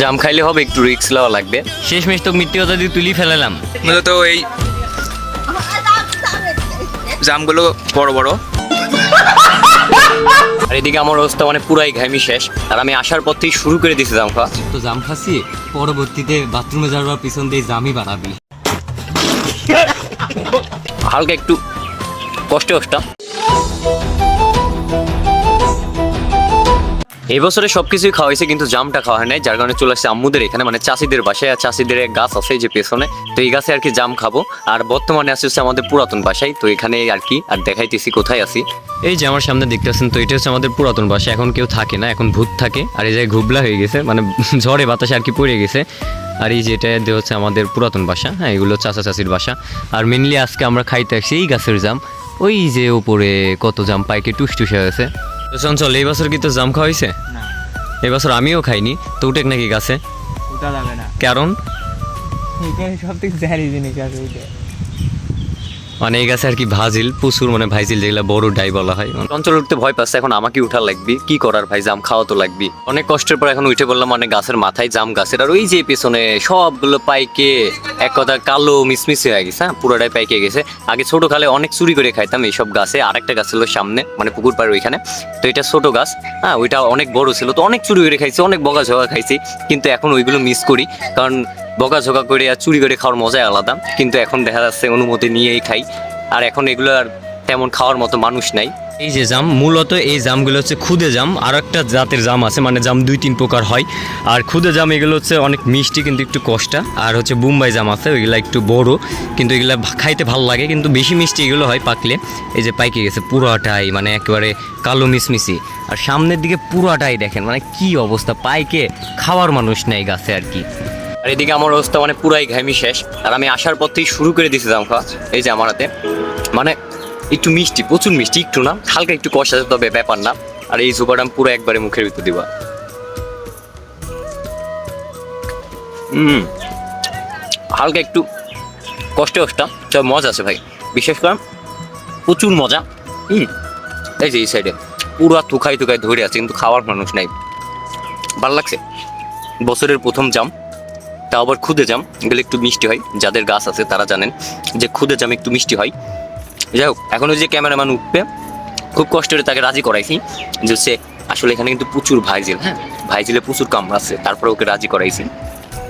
জাম খাইলে হবে, একটু রিস্ক লওয়া লাগবে। শেষমেশ তো মিথ্যে কথা দিয়ে তুলি ফেলালাম। মূলত এই জামগুলো বড় বড়। আর এদিকে আমার অবস্থা মানে পুরাই ঘামি শেষ, আর আমি আসার পর থেকেই শুরু করে দিয়েছি জাম খাওয়া। তো জাম খাচ্ছি, পরবর্তীতে বাথরুমে যাওয়ার পিছন দিয়ে জামই বাড়াবি। হালকা একটু কষ্ট। এই বছরে সবকিছুই খাওয়া হয়েছে, কিন্তু জামটা খাওয়া হয় নাই, যার কারণে চলে আসছে আম্মুদের এখানে, মানে চাষিদের বাসায়। আর চাষিদের এক গাছ আছে যে পেছনে, তো এই গাছে আর কি জাম খাবো। আর বর্তমানে আসছে হচ্ছে আমাদের পুরাতন বাসায়, তো এখানে আর কি আর দেখাইতেছি কোথায় আছি। এই যে আমার সামনে দেখতেছেন, তো এটা হচ্ছে আমাদের পুরাতন বাসা। এখন কেউ থাকে না, এখন ভূত থাকে। আর এই জায়গায় ঘুবলা হয়ে গেছে, মানে ঝড়ে বাতাসে আর কি পড়ে গেছে। আর এই যেটা হচ্ছে আমাদের পুরাতন বাসা। হ্যাঁ, এগুলো চাচা চাচির বাসা। আর মেনলি আজকে আমরা খাইতে আসছি এই গাছের জাম। ওই যে উপরে কত জাম পাইকে টুস হয়ে গেছে। তো চঞ্চল, এই বছর কি তো জাম খাওয়া হয়েছে? এবছর আমিও খাইনি। তো উঠে নাকি গাছে ওটা যাবে না, কারণ সব থেকে জারি জিনিস আছে ওইটা। মানে এই গাছে আর কি ভাজিল প্রচুর, মানে ভাইজিল যেগুলো বড় ডাই বলা হয়। অঞ্চল উঠতে ভয় পাচ্ছে, এখন আমাকে উঠার লাগবে। কি করার ভাই, জাম খাওয়া তো লাগবে। অনেক কষ্টের পর এখন উঠে বললাম, মানে গাছের মাথায় জাম গাছের। আর ওই যে পেছনে সবগুলো পাইকে এক কথা কালো মিসমিসে হয়ে গেছে। হ্যাঁ, পুরোটাই পাইকে গেছে। আগে ছোট কালে অনেক চুরি করে খাইতাম এইসব গাছে। আরেকটা গাছ ছিল সামনে, মানে পুকুর পাড়ের ওইখানে। তো এটা ছোট গাছ, হ্যাঁ, ওইটা অনেক বড় ছিল, তো অনেক চুরি করে খাইছি, অনেক বকাঝকা খাইছি। কিন্তু এখন ওইগুলো মিস করি, কারণ বকাঝকা করে আর চুরি করে খাওয়ার মজাই আলাদা। কিন্তু এখন দেখা যাচ্ছে অনুমতি নিয়েই খাই। আর এখন এগুলো আর তেমন খাওয়ার মতো মানুষ নাই। এই যে জাম, মূলত এই জামগুলো হচ্ছে খুদে জাম। আর একটা জাতের জাম আছে, মানে জাম 2-3 প্রকার হয়। আর খুদে জাম এগুলো হচ্ছে অনেক মিষ্টি, কিন্তু একটু কষ্টা। আর হচ্ছে বোম্বাই জাম আছে, ওইগুলো একটু বড়, কিন্তু এগুলো খাইতে ভালো লাগে, কিন্তু বেশি মিষ্টি এগুলো হয় পাকলে। এই যে পাইকে গেছে পুরাটাই, মানে একেবারে কালো মিসমিসি। আর সামনের দিকে পুরাটাই দেখেন, মানে কি অবস্থা, পাইকে খাওয়ার মানুষ নেই গাছে আর কি। আর এদিকে আমার অবস্থা মানে পুরাই ঘামি শেষ, আর আমি আসার পর থেকেই শুরু করে দিয়েছি জাম খাওয়া। এই যে আমার হাতে মানে একটু মিষ্টি, প্রচুর মিষ্টি, একটু না, হালকা একটু কষ্ট আছে, তবে ব্যাপার না। আর এই সুপারডাম পুরো একবারে মুখের ভিতর দিবা। হালকা একটু কষ্ট, তবে মজা আছে ভাই, বিশেষ করে প্রচুর মজা। এই যে এই সাইডে পুরো থুকাই ধরে আছে, কিন্তু খাওয়ার মানুষ নাই। ভালো লাগছে। বছরের প্রথম জাম, তা আবার খুদে জাম, এগুলো একটু মিষ্টি হয়। যাদের গাছ আছে তারা জানেন যে খুদে জাম একটু মিষ্টি হয়। যাই হোক, এখন ওই যে ক্যামেরাম্যান উঠবে, খুব কষ্ট করে তাকে রাজি করাইছি যে হচ্ছে আসলে এখানে কিন্তু প্রচুর ভাইজিল। হ্যাঁ, ভাইজিলে প্রচুর কামড় আছে, তারপরে ওকে রাজি করাইছি।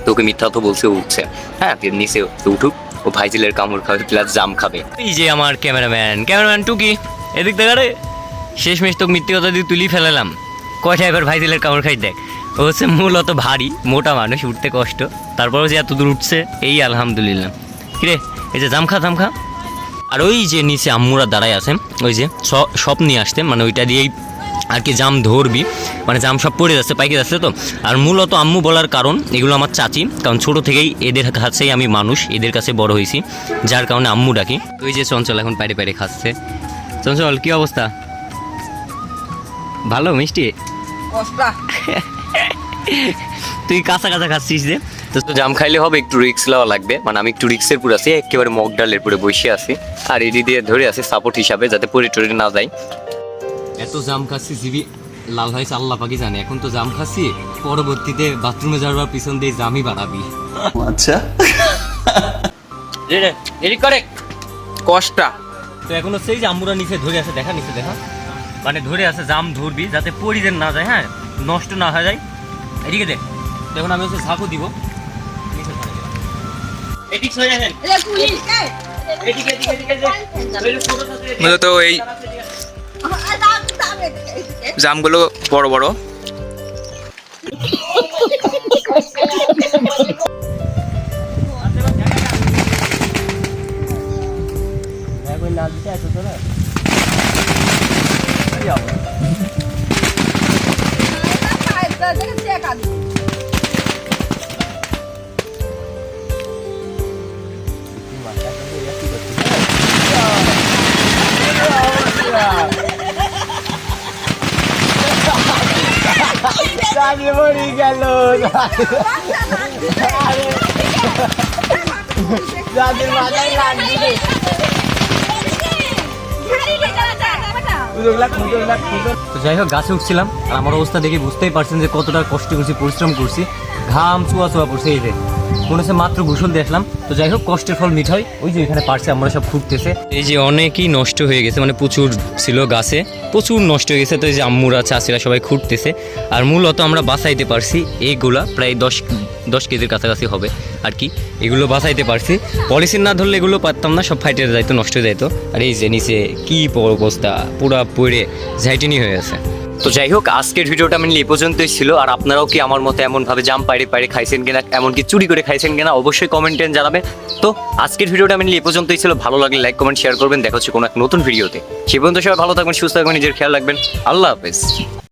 তো ওকে মিথ্যা তো বলছে, উঠছে। হ্যাঁ, নিচে উঠুক, ও ভাইজিলের কামড় খাবে প্লাস জাম খাবে। এই যে আমার ক্যামেরাম্যান টুকি, এদিক দেখা রে। শেষমেশ তো মিথ্যে কথা দিয়ে তুলি ফেলালাম। কয়টা এবার ভাইজিলের কামড় খাই দেখ। ও হচ্ছে মূলত ভারী মোটা মানুষ, উঠতে কষ্ট, তারপরেও যে এত দূর উঠছে, এই আলহামদুলিল্লাহ। কিরে, এই যে জাম খা। আর ওই যে নিচে আম্মুরা দাঁড়ায় আছে, ওই যে সব নিয়ে আসতে, মানে ওইটা দিয়েই আর কি জাম ধরবি, মানে জাম সব পড়ে যাচ্ছে, পাইকে যাচ্ছে। তো আর মূলত আম্মু বলার কারণ, এগুলো আমার চাচি, কারণ ছোটো থেকেই এদের কাছেই আমি মানুষ, এদের কাছে বড় হয়েছি, যার কারণে আম্মু ডাকি। ওই যে চঞ্চল এখন পাইরে খাচ্ছে। চঞ্চল, কি অবস্থা? ভালো মিষ্টি? তুই কাঁচা খাচ্ছিস যে। তো জাম খাইলে হবে, একটু রিক্স লওয়া লাগবে। মানে আমি একটু রিক্সের পুরো আছি, একেবারে মগ ডালের পুরো বসে আছি, আর এডি দিয়ে ধরে আছে সাপোর্ট হিসাবে, যাতে পরে টরে না যায়। এত জাম খাচ্ছি, জিবি লাল হয়েছে আল্লাহ পাকি জানে। এখন তো জাম খাচ্ছি, পরবর্তীতে বাথরুমে যাওয়ার পিছন দিয়ে জামই বাড়াবি। আচ্ছা, করে কষ্টা। তো এখন হচ্ছে এই যে আম্মুরা নিচে ধরে আছে, নিচে দেখা, মানে ধরে আছে, জাম ধরবি যাতে পরি যেন না যায়, হ্যাঁ, নষ্ট না হয়ে যায়। এদিকে দেখ, দেখুন আমি হচ্ছে ঝাঁকু দিব। মূলত এই জামগুলো বড় বড়। মরি গেল যাদের মাথায় লাগবে। তো যাই হোক গাছে উঠছিলাম আর আমার অবস্থা দেখে বুঝতেই পারছেন যে কতটা কষ্ট করছি, পরিশ্রম করছি, ঘাম চুয়া চুয়া পড়ছে। এই যে মনে হচ্ছে মাত্র গোসল দিয়ে আসলাম। তো যাই হোক কষ্টের ফল মিঠাই, ওই যে এখানে পারছে আমরা সব ফুটতেছে। এই যে অনেকই নষ্ট হয়ে গেছে, মানে প্রচুর ছিল গাছে, প্রচুর নষ্ট হয়ে গেছে। তো এই যে আম্মুরা চাষিরা সবাই খুঁড়তেছে। আর মূলত আমরা বাঁচাইতে পারছি এইগুলা, প্রায় 10 কেজির কাছাকাছি হবে আর কি। এগুলো বাঁচাইতে পারছি, পলিসিন না ধরলে এগুলো পারতাম না, সব ফাইটে যাইতো, নষ্ট হয়ে যাইতো। আর এই যে নিচে কি অবস্থা, পুরা পড়ে ঝাইটিনি হয়ে গেছে। তো যাই হোক আজকের ভিডিওটা মেনলি এই পর্যন্তই ছিল। আর আপনারাও কি আমার মতো এমনভাবে জাম পাইরে পাইরে খাইছেন কিনা, এমনকি চুরি করে খাইছেন কিনা, অবশ্যই কমেন্টে জানাবেন। তো আজকের ভিডিওটা মেনলি এই পর্যন্তই ছিল। ভালো লাগলে লাইক কমেন্ট শেয়ার করবেন। দেখা হচ্ছে কোনো এক নতুন ভিডিওতে। সে পর্যন্ত সবাই ভালো থাকবেন, সুস্থ থাকবেন, নিজের খেয়াল রাখবেন। আল্লাহ হাফেজ।